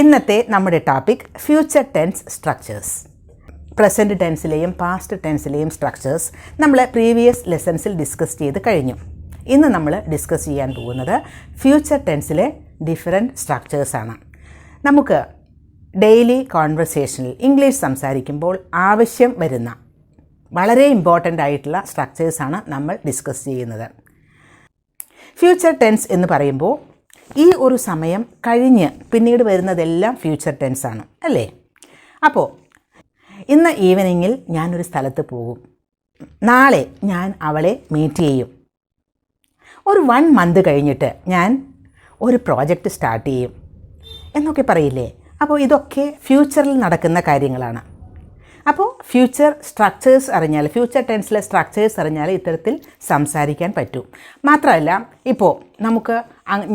ഇന്നത്തെ നമ്മുടെ topic future tense structures. Present ടെൻസിലെയും പാസ്റ്റ് ടെൻസിലെയും സ്ട്രക്ചേഴ്സ് നമ്മൾ പ്രീവിയസ് ലെസൺസിൽ ഡിസ്കസ് ചെയ്ത് കഴിഞ്ഞു. ഇന്ന് നമ്മൾ ഡിസ്കസ് ചെയ്യാൻ പോകുന്നത് ഫ്യൂച്ചർ ടെൻസിലെ ഡിഫറെൻറ്റ് സ്ട്രക്ചേഴ്സാണ്. നമുക്ക് ഡെയിലി കോൺവെർസേഷനിൽ ഇംഗ്ലീഷ് സംസാരിക്കുമ്പോൾ ആവശ്യം വരുന്ന വളരെ ഇമ്പോർട്ടൻ്റ് ആയിട്ടുള്ള സ്ട്രക്ചേഴ്സാണ് നമ്മൾ ഡിസ്കസ് ചെയ്യുന്നത്. ഫ്യൂച്ചർ ടെൻസ് എന്ന് പറയുമ്പോൾ ഈ ഒരു സമയം കഴിഞ്ഞ് പിന്നീട് വരുന്നതെല്ലാം ഫ്യൂച്ചർ ടെൻസാണ് അല്ലേ? അപ്പോൾ ഇന്ന് ഈവനിങ്ങിൽ ഞാനൊരു സ്ഥലത്ത് പോകും, നാളെ ഞാൻ അവളെ മീറ്റ് ചെയ്യും, ഒരു 1 month കഴിഞ്ഞിട്ട് ഞാൻ ഒരു പ്രോജക്റ്റ് സ്റ്റാർട്ട് ചെയ്യും എന്നൊക്കെ പറയില്ലേ? അപ്പോൾ ഇതൊക്കെ ഫ്യൂച്ചറിൽ നടക്കുന്ന കാര്യങ്ങളാണ്. അപ്പോൾ ഫ്യൂച്ചർ സ്ട്രക്ചേഴ്സ് അറിഞ്ഞാൽ, ഫ്യൂച്ചർ ടെൻസിലെ സ്ട്രക്ചേഴ്സ് അറിഞ്ഞാൽ ഇത്തരത്തിൽ സംസാരിക്കാൻ പറ്റും. മാത്രമല്ല, ഇപ്പോൾ നമുക്ക്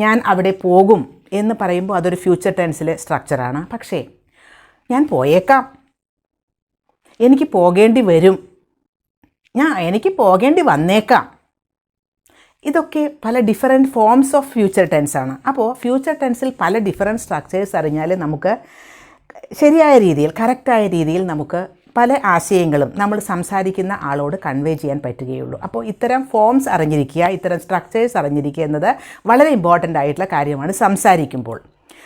ഞാൻ അവിടെ പോകും എന്ന് പറയുമ്പോൾ അതൊരു ഫ്യൂച്ചർ ടെൻസിലെ സ്ട്രക്ചറാണ്. പക്ഷേ ഞാൻ പോയേക്കാം, എനിക്ക് പോകേണ്ടി വരും, എനിക്ക് പോകേണ്ടി വന്നേക്കാം, ഇതൊക്കെ പല ഡിഫറെൻറ്റ് ഫോംസ് ഓഫ് ഫ്യൂച്ചർ ടെൻസാണ്. അപ്പോൾ ഫ്യൂച്ചർ ടെൻസിൽ പല ഡിഫറെൻറ്റ് സ്ട്രക്ചേഴ്സ് അറിഞ്ഞാൽ നമുക്ക് ശരിയായ രീതിയിൽ, കറക്റ്റായ രീതിയിൽ നമുക്ക് പല ആശയങ്ങളും നമ്മൾ സംസാരിക്കുന്ന ആളോട് കൺവേ ചെയ്യാൻ പറ്റുകയുള്ളൂ. അപ്പോൾ ഇത്തരം ഫോംസ് അറിഞ്ഞിരിക്കുക, ഇത്തരം സ്ട്രക്ചേഴ്സ് അറിഞ്ഞിരിക്കുക എന്നത് വളരെ ഇമ്പോർട്ടൻ്റ് ആയിട്ടുള്ള കാര്യമാണ് സംസാരിക്കുമ്പോൾ.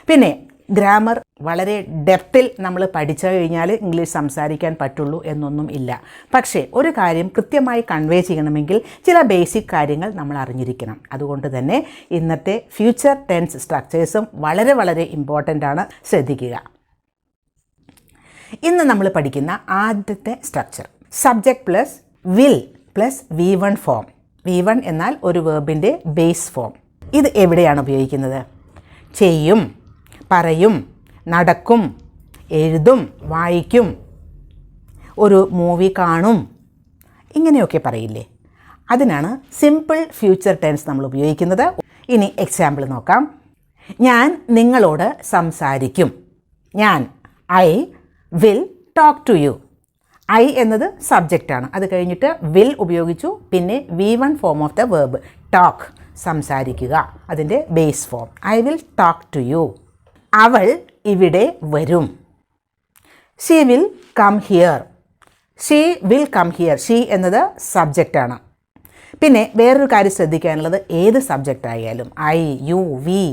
പിന്നെ ഗ്രാമർ വളരെ ഡെപ്തിൽ നമ്മൾ പഠിച്ചു കഴിഞ്ഞാൽ ഇംഗ്ലീഷ് സംസാരിക്കാൻ പറ്റുള്ളൂ എന്നൊന്നും ഇല്ല. പക്ഷേ ഒരു കാര്യം കൃത്യമായി കൺവേ ചെയ്യണമെങ്കിൽ ചില ബേസിക് കാര്യങ്ങൾ നമ്മൾ അറിഞ്ഞിരിക്കണം. അതുകൊണ്ട് തന്നെ ഇന്നത്തെ ഫ്യൂച്ചർ ടെൻസ് സ്ട്രക്ചേഴ്സും വളരെ വളരെ ഇമ്പോർട്ടൻ്റ് ആണ്, ശ്രദ്ധിക്കുക. ഇന്ന് നമ്മൾ പഠിക്കുന്ന ആദ്യത്തെ structure subject plus will plus V1 form. V1 എന്നാൽ ഒരു വേർബിൻ്റെ ബേസ് ഫോം. ഇത് എവിടെയാണ് ഉപയോഗിക്കുന്നത്? ചെയ്യും, പറയും, നടക്കും, എഴുതും, വായിക്കും, ഒരു മൂവി കാണും, ഇങ്ങനെയൊക്കെ പറയില്ലേ? അതിനാണ് സിമ്പിൾ ഫ്യൂച്ചർ ടെൻസ് നമ്മൾ ഉപയോഗിക്കുന്നത്. ഇനി എക്സാമ്പിൾ നോക്കാം. ഞാൻ നിങ്ങളോട് സംസാരിക്കും. I will talk to you. I എന്നത് സബ്ജക്റ്റാണ്, അത് കഴിഞ്ഞിട്ട് വിൽ ഉപയോഗിച്ചു, പിന്നെ V1 form of the verb talk, സംസാരിക്കുക, അതിൻ്റെ base form. I will talk to you. അവൾ ഇവിടെ വരും. She will come here. She will come here. She എന്നത് സബ്ജക്റ്റാണ്. പിന്നെ വേറൊരു കാര്യം ശ്രദ്ധിക്കാനുള്ളത്, ഏത് സബ്ജക്റ്റ് ആയാലും I, you, we,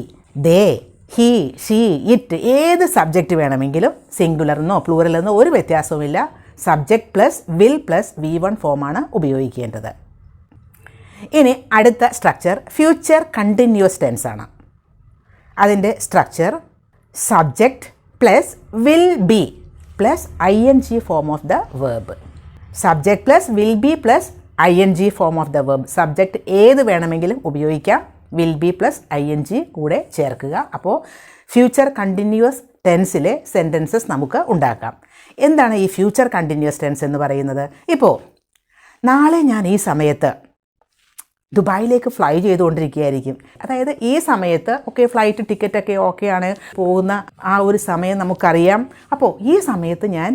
they, he, she, it, ഏത് സബ്ജക്റ്റ് വേണമെങ്കിലും സിംഗുലറെന്നോ പ്ലൂറലെന്നോ ഒരു വ്യത്യാസവുമില്ല, subject plus will plus V1 ഫോമാണ് ഉപയോഗിക്കേണ്ടത്. ഇനി അടുത്ത സ്ട്രക്ചർ ഫ്യൂച്ചർ കണ്ടിന്യൂസ് ടെൻസ് ആണ്. അതിൻ്റെ structure subject plus will be plus ING form of the verb. Subject plus will be plus ING form of the verb. Subject ഏത് വേണമെങ്കിലും ഉപയോഗിക്കാം, will be plus ING കൂടെ ചേർക്കുക. അപ്പോൾ ഫ്യൂച്ചർ കണ്ടിന്യൂസ് ടെൻസിലെ സെൻറ്റൻസസ് നമുക്ക് ഉണ്ടാക്കാം. എന്താണ് ഈ ഫ്യൂച്ചർ കണ്ടിന്യൂസ് ടെൻസ് എന്ന് പറയുന്നത്? ഇപ്പോൾ നാളെ ഞാൻ ഈ സമയത്ത് ദുബായിലേക്ക് ഫ്ലൈ ചെയ്തുകൊണ്ടിരിക്കുകയായിരിക്കും. അതായത് ഈ സമയത്ത് ഫ്ലൈറ്റ് ടിക്കറ്റൊക്കെ ഓക്കെയാണ്, പോകുന്ന ആ ഒരു സമയം നമുക്കറിയാം. അപ്പോൾ ഈ സമയത്ത് ഞാൻ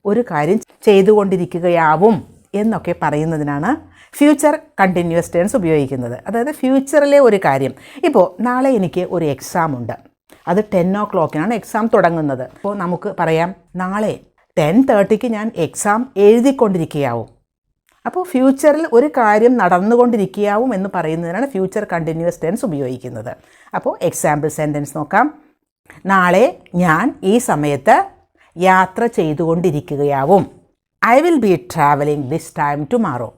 ഒരു കാര്യം ചെയ്തുകൊണ്ടിരിക്കുകയാവും എന്നൊക്കെ പറയുന്നതിനാണ് ഫ്യൂച്ചർ കണ്ടിന്യൂസ് ടെൻസ് ഉപയോഗിക്കുന്നത്. അതായത് ഫ്യൂച്ചറിലെ ഒരു കാര്യം. ഇപ്പോൾ നാളെ എനിക്ക് ഒരു എക്സാം ഉണ്ട്, അത് 10 o'clock എക്സാം തുടങ്ങുന്നത്. അപ്പോൾ നമുക്ക് പറയാം, നാളെ 10:30 ഞാൻ എക്സാം എഴുതിക്കൊണ്ടിരിക്കുകയാവും. അപ്പോൾ ഫ്യൂച്ചറിൽ ഒരു കാര്യം നടന്നുകൊണ്ടിരിക്കുകയാവും എന്ന് പറയുന്നതിനാണ് ഫ്യൂച്ചർ കണ്ടിന്യൂസ് ടെൻസ് ഉപയോഗിക്കുന്നത്. അപ്പോൾ എക്സാമ്പിൾ സെൻറ്റൻസ് നോക്കാം. നാളെ ഞാൻ ഈ സമയത്ത് യാത്ര ചെയ്തുകൊണ്ടിരിക്കുകയാവും. I will be travelling this time tomorrow.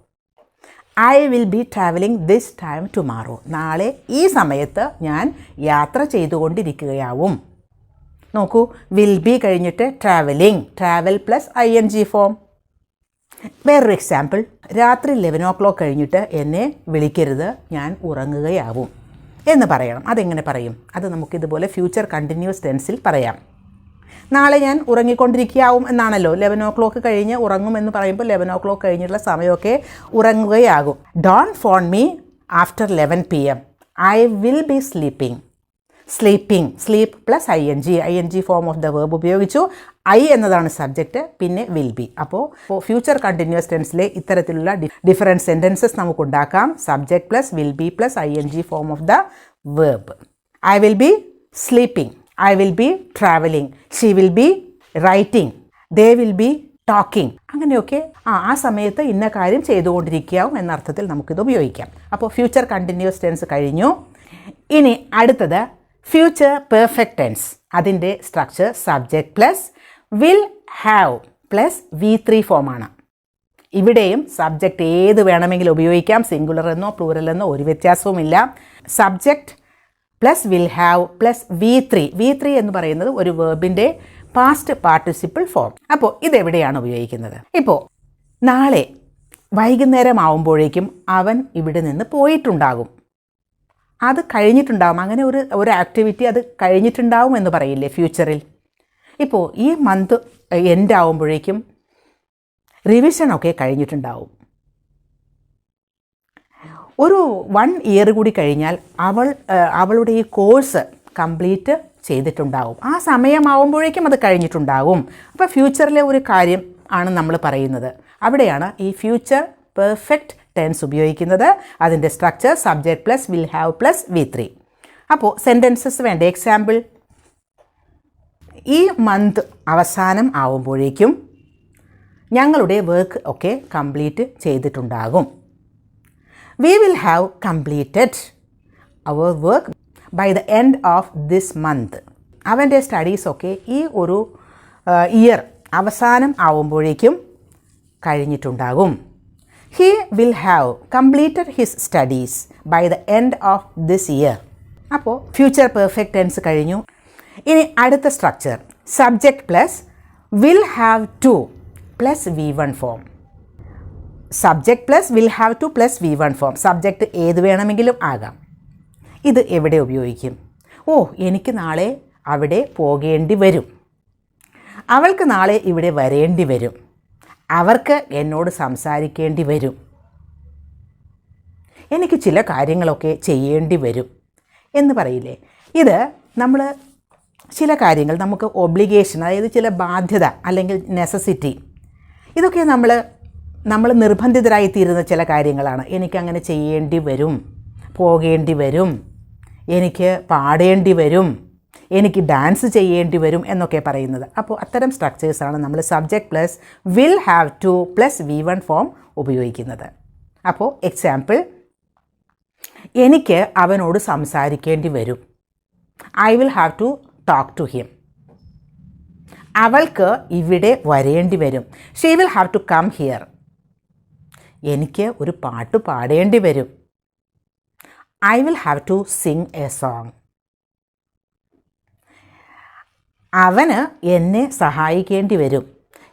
I will be travelling this time tomorrow. നാളെ ഈ സമയത്ത് ഞാൻ യാത്ര ചെയ്തുകൊണ്ടിരിക്കുകയാവും. നോക്കൂ, വിൽ ബി കഴിഞ്ഞിട്ട് travelling, travel plus ING form. വേറൊരു എക്സാമ്പിൾ, രാത്രി 11 o'clock കഴിഞ്ഞിട്ട് എന്നെ വിളിക്കരുത്, ഞാൻ ഉറങ്ങുകയാവും എന്ന് പറയണം. അതെങ്ങനെ പറയും? അത് നമുക്കിതുപോലെ ഫ്യൂച്ചർ കണ്ടിന്യൂസ് ടെൻസിൽ പറയാം. നാളെ ഞാൻ ഉറങ്ങിക്കൊണ്ടിരിക്കുകയാവും എന്നാണല്ലോ. 11 o'clock കഴിഞ്ഞ് ഉറങ്ങും എന്ന് പറയുമ്പോൾ 11 o'clock കഴിഞ്ഞിട്ടുള്ള സമയമൊക്കെ ഉറങ്ങുകയാകും. Don't phone me after 11 PM. I will be sleeping. Sleeping, sleep plus ING form of the verb ഉപയോഗിച്ചു. ഐ എന്നതാണ് സബ്ജക്റ്റ്, പിന്നെ വിൽ ബി. അപ്പോൾ ഫ്യൂച്ചർ കണ്ടിന്യൂസ് ടെൻസിലെ ഇത്തരത്തിലുള്ള ഡിഫറെൻറ്റ് സെൻറ്റൻസസ് നമുക്കുണ്ടാക്കാം. Subject plus will be plus ING form of the verb. I will be sleeping. I will be travelling, she will be writing, they will be talking. അങ്ങനെയൊക്കെ ആ സമയത്ത് ഇന്ന കാര്യം ചെയ്തുകൊണ്ടിരിക്കാവും എന്നർത്ഥത്തിൽ നമുക്കിത് ഉപയോഗിക്കാം. അപ്പോൾ ഫ്യൂച്ചർ കണ്ടിന്യൂസ് ടെൻസ് കഴിഞ്ഞു. ഇനി അടുത്തത് ഫ്യൂച്ചർ പെർഫെക്റ്റ് ടെൻസ്. അതിൻ്റെ structure subject plus will have plus V3 ഫോമാണ്. ഇവിടെയും സബ്ജക്റ്റ് ഏത് വേണമെങ്കിലും ഉപയോഗിക്കാം, സിംഗുലർ എന്നോ പ്ലൂറൽ എന്നോ ഒരു വ്യത്യാസവുമില്ല. Subject plus will have plus V3 എന്ന് പറയുന്നത് ഒരു വേർബിൻ്റെ പാസ്റ്റ് പാർട്ടിസിപ്പിൾ ഫോം. അപ്പോൾ ഇതെവിടെയാണ് ഉപയോഗിക്കുന്നത്? ഇപ്പോൾ നാളെ വൈകുന്നേരം ആവുമ്പോഴേക്കും അവൻ ഇവിടെ നിന്ന് പോയിട്ടുണ്ടാകും, അത് കഴിഞ്ഞിട്ടുണ്ടാകും, അങ്ങനെ ഒരു ആക്ടിവിറ്റി അത് കഴിഞ്ഞിട്ടുണ്ടാവും എന്ന് പറയില്ലേ ഫ്യൂച്ചറിൽ. ഇപ്പോൾ ഈ മന്ത് എൻഡ് ആവുമ്പോഴേക്കും റിവിഷനൊക്കെ കഴിഞ്ഞിട്ടുണ്ടാവും. ഒരു 1 ഇയർ കൂടി കഴിഞ്ഞാൽ അവളുടെ ഈ കോഴ്സ് കംപ്ലീറ്റ് ചെയ്തിട്ടുണ്ടാവും, ആ സമയമാവുമ്പോഴേക്കും അത് കഴിഞ്ഞിട്ടുണ്ടാവും. അപ്പോൾ ഫ്യൂച്ചറിലെ ഒരു കാര്യം ആണ് നമ്മൾ പറയുന്നത്. അവിടെയാണ് ഈ ഫ്യൂച്ചർ പെർഫെക്റ്റ് ടെൻസ് ഉപയോഗിക്കുന്നത്. അതിൻ്റെ structure subject plus will have plus V3. അപ്പോൾ സെൻറ്റൻസസ് വേണ്ട. എക്സാമ്പിൾ, ഈ മന്ത് അവസാനം ആവുമ്പോഴേക്കും ഞങ്ങളുടെ വർക്ക് ഒക്കെ കംപ്ലീറ്റ് ചെയ്തിട്ടുണ്ടാകും. വി വിൽ ഹാവ് കംപ്ലീറ്റഡ് അവർ work by the end of this month. അവൻ്റെ സ്റ്റഡീസൊക്കെ ഈ ഒരു ഇയർ അവസാനം ആവുമ്പോഴേക്കും കഴിഞ്ഞിട്ടുണ്ടാകും. He will have completed his studies by the end of this year. അപ്പോൾ ഫ്യൂച്ചർ പെർഫെക്റ്റ് ടെൻസ് കഴിഞ്ഞു. ഇനി അടുത്ത structure subject plus will have to plus V1 form. Subject plus will have to plus V1 form. Subject ഏത് വേണമെങ്കിലും ആകാം. ഇത് എവിടെ ഉപയോഗിക്കും? എനിക്ക് നാളെ അവിടെ പോകേണ്ടി വരും, അവൾക്ക് നാളെ ഇവിടെ വരേണ്ടി വരും, അവർക്ക് എന്നോട് സംസാരിക്കേണ്ടി വരും, എനിക്ക് ചില കാര്യങ്ങളൊക്കെ ചെയ്യേണ്ടി വരും എന്ന് പറയില്ലേ. ഇത് നമ്മൾ ചില കാര്യങ്ങൾ നമുക്ക് ഒബ്ലിഗേഷൻ, അതായത് ചില ബാധ്യത അല്ലെങ്കിൽ നെസസിറ്റി, ഇതൊക്കെ നമ്മൾ നിർബന്ധിതരായിത്തീരുന്ന ചില കാര്യങ്ങളാണ്. എനിക്കങ്ങനെ ചെയ്യേണ്ടി വരും, പോകേണ്ടി വരും, എനിക്ക് പാടേണ്ടി വരും, എനിക്ക് ഡാൻസ് ചെയ്യേണ്ടി വരും എന്നൊക്കെ പറയുന്നത്. അപ്പോൾ അത്തരം സ്ട്രക്ചേഴ്സാണ് നമ്മൾ subject plus will have to plus V1 form ഉപയോഗിക്കുന്നത്. അപ്പോൾ എക്സാമ്പിൾ, എനിക്ക് അവനോട് സംസാരിക്കേണ്ടി വരും, I will have to talk to him. അവൾക്ക് ഇവിടെ വരേണ്ടി വരും, she will have to come here. എനിക്ക് ഒരു പാട്ട് പാടേണ്ടി വരും, I will have to sing a song. അവന് എന്നെ സഹായിക്കേണ്ടി വരും,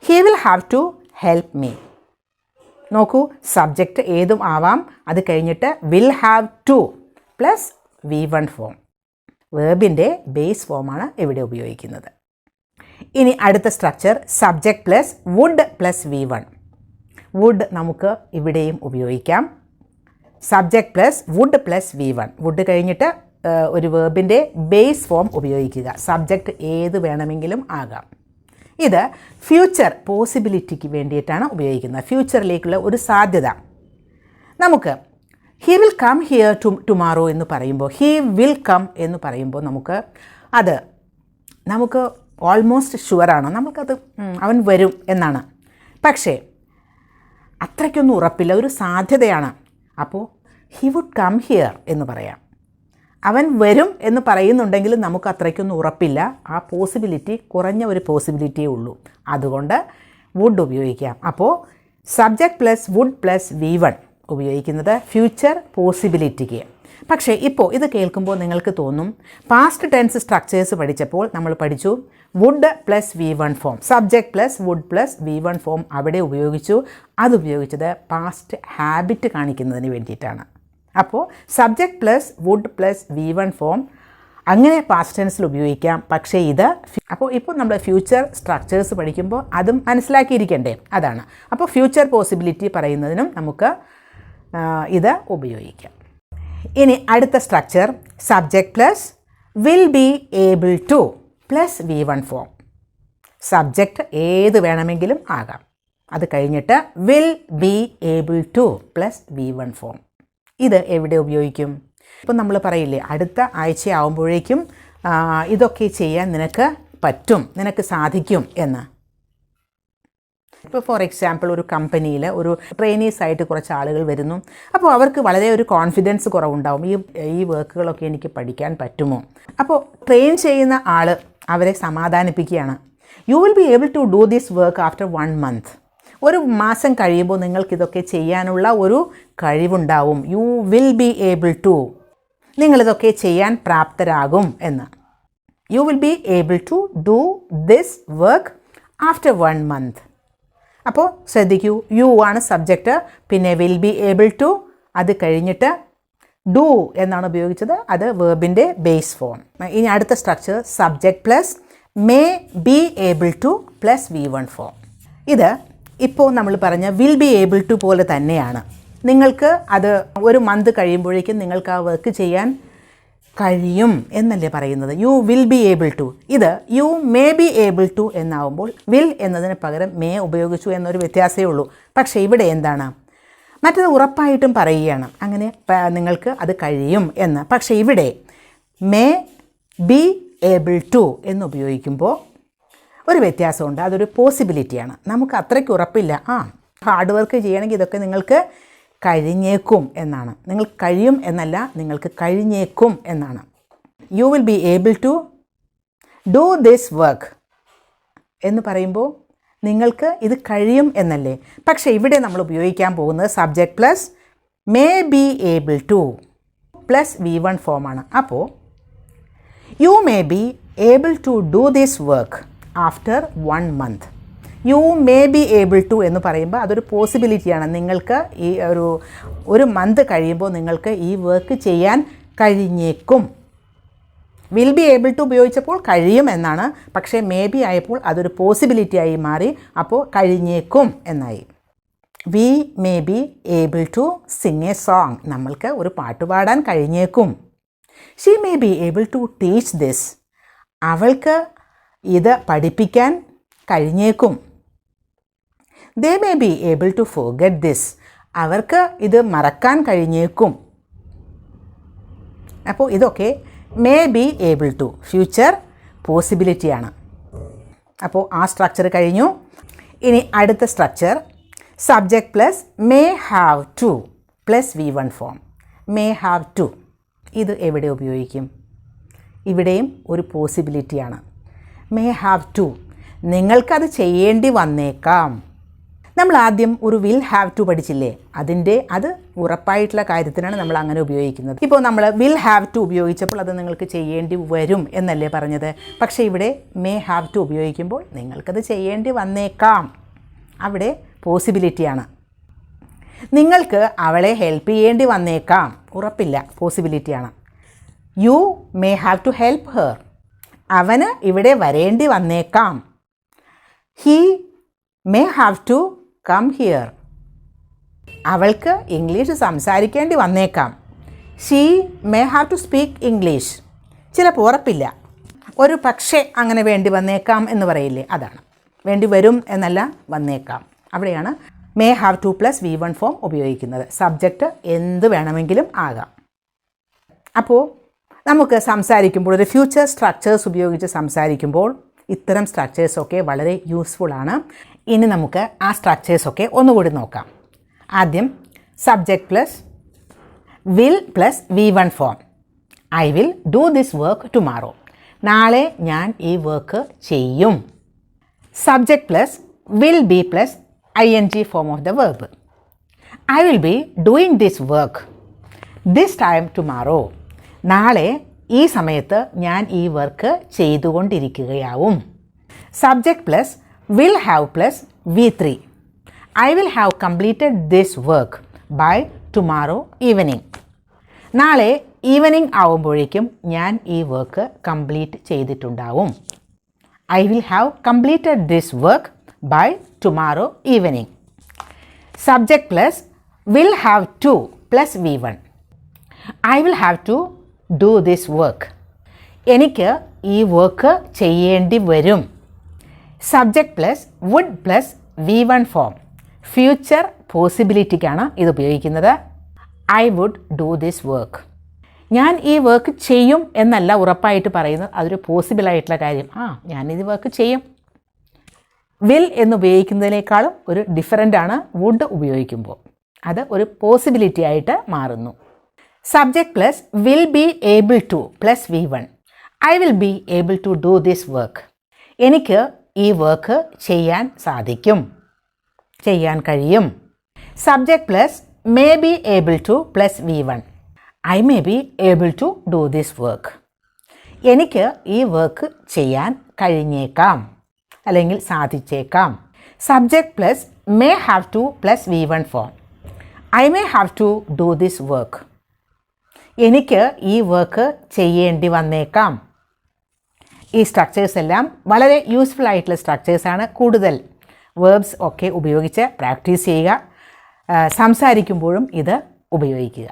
he will have to help me. നോക്കൂ, സബ്ജക്റ്റ് ഏതും ആവാം. അത് കഴിഞ്ഞിട്ട് will have to plus V1 form, വേർബിൻ്റെ base ഫോമാണ് ഇവിടെ ഉപയോഗിക്കുന്നത്. ഇനി അടുത്ത structure subject plus would plus V1. Would നമുക്ക് ഇവിടെയും ഉപയോഗിക്കാം. Subject plus would plus V1. Would കഴിഞ്ഞിട്ട് ഒരു വേർബിൻ്റെ ബേസ് ഫോം ഉപയോഗിക്കുക. സബ്ജക്റ്റ് ഏത് വേണമെങ്കിലും ആകാം. ഇത് ഫ്യൂച്ചർ പോസിബിലിറ്റിക്ക് വേണ്ടിയിട്ടാണ് ഉപയോഗിക്കുന്നത്. ഫ്യൂച്ചറിലേക്കുള്ള ഒരു സാധ്യത. നമുക്ക് he will come here tomorrow എന്ന് പറയുമ്പോൾ, ഹി വിൽ കം എന്ന് പറയുമ്പോൾ നമുക്ക് ഓൾമോസ്റ്റ് ഷുവറാണ്, നമുക്കത് അവൻ വരും എന്നാണ്. പക്ഷേ അത്രയ്ക്കൊന്നും ഉറപ്പില്ല, ഒരു സാധ്യതയാണ്. അപ്പോൾ ഹി വുഡ് കം ഹിയർ എന്ന് പറയാം. അവൻ വരും എന്ന് പറയുന്നുണ്ടെങ്കിലും നമുക്ക് അത്രയ്ക്കൊന്നും ഉറപ്പില്ല, ആ പോസിബിലിറ്റി കുറഞ്ഞ ഒരു പോസിബിലിറ്റിയേ ഉള്ളൂ. അതുകൊണ്ട് വുഡ് ഉപയോഗിക്കാം. അപ്പോൾ subject plus would plus V1 ഉപയോഗിക്കുന്നത് ഫ്യൂച്ചർ പോസിബിലിറ്റിക്ക്. പക്ഷേ ഇപ്പോൾ ഇത് കേൾക്കുമ്പോൾ നിങ്ങൾക്ക് തോന്നും, പാസ്റ്റ് ടെൻസ് സ്ട്രക്ചേഴ്സ് പഠിച്ചപ്പോൾ നമ്മൾ പഠിച്ചു would plus V1 form, subject plus would plus V1 form അവിടെ ഉപയോഗിച്ചു. അതുപയോഗിച്ചത് പാസ്റ്റ് ഹാബിറ്റ് കാണിക്കുന്നതിന് വേണ്ടിയിട്ടാണ്. അപ്പോൾ subject plus would plus V1 form അങ്ങനെ പാസ്റ്റ് ടെൻസിൽ ഉപയോഗിക്കാം. പക്ഷേ ഇപ്പോൾ നമ്മൾ ഫ്യൂച്ചർ സ്ട്രക്ചേഴ്സ് പഠിക്കുമ്പോൾ അതും മനസ്സിലാക്കിയിരിക്കണ്ടേ, അതാണ്. അപ്പോൾ ഫ്യൂച്ചർ പോസിബിലിറ്റി പറയുന്നതിനും നമുക്ക് ഇത് ഉപയോഗിക്കാം. ഇനി അടുത്ത structure subject plus will be able to plus V1 form. Subject ഏത് വേണമെങ്കിലും ആകാം. അത് കഴിഞ്ഞിട്ട് will be able to plus V1 form. ഇത് എവിടെ ഉപയോഗിക്കും? ഇപ്പം നമ്മൾ പറയില്ലേ, അടുത്ത ആഴ്ച ആവുമ്പോഴേക്കും ഇതൊക്കെ ചെയ്യാൻ നിനക്ക് പറ്റും, നിനക്ക് സാധിക്കും എന്ന്. ഇപ്പോൾ ഫോർ എക്സാമ്പിൾ ഒരു കമ്പനിയിൽ ഒരു ട്രെയിനീസായിട്ട് കുറച്ച് ആളുകൾ വരുന്നു. അപ്പോൾ അവർക്ക് വളരെ ഒരു കോൺഫിഡൻസ് കുറവുണ്ടാവും, ഈ വർക്കുകളൊക്കെ എനിക്ക് പഠിക്കാൻ പറ്റുമോ. അപ്പോൾ ട്രെയിൻ ചെയ്യുന്ന ആൾ അവരെ സമാധാനിപ്പിക്കുകയാണ്. You will be able to do this work after 1 month. ഒരു മാസം കഴിയുമ്പോൾ നിങ്ങൾക്കിതൊക്കെ ചെയ്യാനുള്ള ഒരു കഴിവുണ്ടാവും. You will be able to, നിങ്ങളിതൊക്കെ ചെയ്യാൻ പ്രാപ്തരാകും എന്ന്. You will be able to do this work after 1 month. അപ്പോൾ ശ്രദ്ധിക്കൂ, യു ആണ് സബ്ജക്റ്റ്, പിന്നെ വിൽ ബി ഏബിൾ ടു, അത് കഴിഞ്ഞിട്ട് ഡു എന്നാണ് ഉപയോഗിച്ചത്, അത് വേർബിൻ്റെ ബേസ് ഫോം. ഇനി അടുത്ത structure subject plus may be able to plus V1 form. ഇത് ഇപ്പോൾ നമ്മൾ പറഞ്ഞ വിൽ ബി ഏബിൾ ടു പോലെ തന്നെയാണ്. നിങ്ങൾക്ക് അത് ഒരു മന്ത് കഴിയുമ്പോഴേക്കും നിങ്ങൾക്ക് ആ വർക്ക് ചെയ്യാൻ കഴിയും എന്നല്ലേ പറയുന്നത്. You will be able to. ഇത് you may be able to എന്നാവുമ്പോൾ വിൽ എന്നതിന് പകരം മേ ഉപയോഗിച്ചു എന്നൊരു വ്യത്യാസമേ ഉള്ളൂ. പക്ഷേ ഇവിടെ എന്താണ്, മറ്റത് ഉറപ്പായിട്ടും പറയുകയാണ് അങ്ങനെ നിങ്ങൾക്ക് അത് കഴിയും എന്ന്. പക്ഷേ ഇവിടെ മേ ബി ഏബിൾ ടു എന്ന് ഉപയോഗിക്കുമ്പോൾ ഒരു വ്യത്യാസമുണ്ട്, അതൊരു പോസിബിലിറ്റിയാണ്. നമുക്ക് അത്രയ്ക്ക് ഉറപ്പില്ല, ഹാർഡ് വർക്ക് ചെയ്യണമെങ്കിൽ ഇതൊക്കെ നിങ്ങൾക്ക് കഴിഞ്ഞേക്കും എന്നാണ്. നിങ്ങൾക്ക് കഴിയും എന്നല്ല, നിങ്ങൾക്ക് കഴിഞ്ഞേക്കും എന്നാണ്. You will be able to do this work എന്ന് പറയുമ്പോൾ നിങ്ങൾക്ക് ഇത് കഴിയും എന്നല്ലേ. പക്ഷേ ഇവിടെ നമ്മൾ ഉപയോഗിക്കാൻ പോകുന്നത് subject plus may be able to plus V1 ഫോമാണ്. അപ്പോൾ you may be able to do this work after 1 month. You may be able to എന്ന് പറയുമ്പോൾ അതൊരു പോസിബിലിറ്റിയാണ്. നിങ്ങൾക്ക് ഈ ഒരു മന്ത് കഴിയുമ്പോൾ നിങ്ങൾക്ക് ഈ വർക്ക് ചെയ്യാൻ കഴിഞ്ഞേക്കും. വിൽ ബി ഏബിൾ ടു ഉപയോഗിച്ചപ്പോൾ കഴിയും എന്നാണ്, പക്ഷേ മേ ബി ആയപ്പോൾ അതൊരു പോസിബിലിറ്റി ആയി മാറി, അപ്പോൾ കഴിഞ്ഞേക്കും എന്നായി. We may be able to sing a song, നമ്മൾക്ക് ഒരു പാട്ട് പാടാൻ കഴിഞ്ഞേക്കും. She may be able to teach this, അവൾക്ക് ഇത് പഠിപ്പിക്കാൻ കഴിഞ്ഞേക്കും. They may be able to forget this, അവർക്ക് ഇത് മറക്കാൻ കഴിഞ്ഞേക്കും. അപ്പോൾ ഇതൊക്കെ may be able to future പോസിബിലിറ്റിയാണ്. അപ്പോൾ ആ സ്ട്രക്ചർ കഴിഞ്ഞു. ഇനി അടുത്ത structure subject plus may have to plus V1 form. May have to ഇത് എവിടെ ഉപയോഗിക്കും? ഇവിടെയും ഒരു പോസിബിലിറ്റിയാണ്. മേ ഹാവ് ടു, നിങ്ങൾക്കത് ചെയ്യേണ്ടി വന്നേക്കാം. നമ്മൾ ആദ്യം ഒരു വിൽ ഹാവ് ടു പഠിച്ചില്ലേ, അത് ഉറപ്പായിട്ടുള്ള കാര്യത്തിനാണ് നമ്മൾ അങ്ങനെ ഉപയോഗിക്കുന്നത്. ഇപ്പോൾ നമ്മൾ വിൽ ഹാവ് ടു ഉപയോഗിച്ചപ്പോൾ അത് നിങ്ങൾക്ക് ചെയ്യേണ്ടി വരും എന്നല്ലേ പറഞ്ഞത്. പക്ഷേ ഇവിടെ മേ ഹാവ് ടു ഉപയോഗിക്കുമ്പോൾ നിങ്ങൾക്കത് ചെയ്യേണ്ടി വന്നേക്കാം, അവിടെ പോസിബിലിറ്റിയാണ്. നിങ്ങൾക്ക് അവളെ ഹെൽപ്പ് ചെയ്യേണ്ടി വന്നേക്കാം, ഉറപ്പില്ല, പോസിബിലിറ്റിയാണ്. You may have to help her, അവന് ഇവിടെ വരേണ്ടി വന്നേക്കാം. He may have to come here, അവൾക്ക് ഇംഗ്ലീഷ് സംസാരിക്കേണ്ടി വന്നേക്കാം. She may have to speak English, ചിലപ്പോൾ ഉറപ്പില്ല, ഒരു പക്ഷേ അങ്ങനെ വേണ്ടി വന്നേക്കാം എന്ന് പറയില്ലേ, അതാണ്. വേണ്ടി വരും എന്നല്ല, വന്നേക്കാം. അവിടെയാണ് may have to plus V1 form ഉപയോഗിക്കുന്നത്. സബ്ജക്റ്റ് എന്ത് വേണമെങ്കിലും ആകാം. അപ്പോൾ നമുക്ക് സംസാരിക്കുമ്പോൾ ഒരു ഫ്യൂച്ചർ സ്ട്രക്ചേഴ്സ് ഉപയോഗിച്ച് സംസാരിക്കുമ്പോൾ ഇത്തരം സ്ട്രക്ചേഴ്സൊക്കെ വളരെ യൂസ്ഫുള്ളാണ്. ഇനി നമുക്ക് ആ സ്ട്രക്ചേഴ്സൊക്കെ ഒന്നുകൂടി നോക്കാം. ആദ്യം subject plus will plus V1 form. I will do this work tomorrow, നാളെ ഞാൻ ഈ വർക്ക് ചെയ്യും. Subject plus will be plus ING form of the verb. I will be doing this work this time tomorrow, നാളെ ഈ സമയത്ത് ഞാൻ ഈ work ചെയ്തുകൊണ്ടിരിക്കുകയാവും. Subject plus will have plus V3. I will have completed this work by tomorrow evening, നാളെ evening ആവുമ്പോഴേക്കും ഞാൻ ഈ വർക്ക് കംപ്ലീറ്റ് ചെയ്തിട്ടുണ്ടാവും. I will have completed this work by tomorrow evening. Subject plus will have to plus V1. I will have to do this work, എനിക്ക് ഈ work ചെയ്യേണ്ടി വരും. Subject plus would plus V1 form. Future പോസിബിലിറ്റിക്കാണ് ഇത് ഉപയോഗിക്കുന്നത്. I would do this work, ഞാൻ ഈ work ചെയ്യും എന്നല്ല ഉറപ്പായിട്ട് പറയുന്നത്, അതൊരു പോസിബിളായിട്ടുള്ള കാര്യം. ഞാനിത് വർക്ക് ചെയ്യും. വിൽ എന്ന് ഉപയോഗിക്കുന്നതിനേക്കാളും ഒരു ഡിഫറൻ്റാണ് വുഡ് ഉപയോഗിക്കുമ്പോൾ. അത് ഒരു പോസിബിലിറ്റി ആയിട്ട് മാറുന്നു. Subject plus will be able to plus V1. I will be able to do this work. എനിക്ക് ഈ വർക്ക് ചെയ്യാൻ സാധിക്കും, ചെയ്യാൻ കഴിയും. Subject plus may be able to plus V1. I may be able to do this work. എനിക്ക് ഈ work ചെയ്യാൻ കഴിഞ്ഞേക്കാം അല്ലെങ്കിൽ സാധിച്ചേക്കാം. Subject plus may have to plus V1 form. I may have to do this work. എനിക്ക് ഈ work ചെയ്യേണ്ടി വന്നേക്കാം. ഈ സ്ട്രക്ചേഴ്സ് എല്ലാം വളരെ യൂസ്ഫുൾ ആയിട്ടുള്ള സ്ട്രക്ചേഴ്സാണ്. കൂടുതൽ വേർബ്സ് ഒക്കെ ഉപയോഗിച്ച് പ്രാക്ടീസ് ചെയ്യുക. സംസാരിക്കുമ്പോഴും ഇത് ഉപയോഗിക്കുക.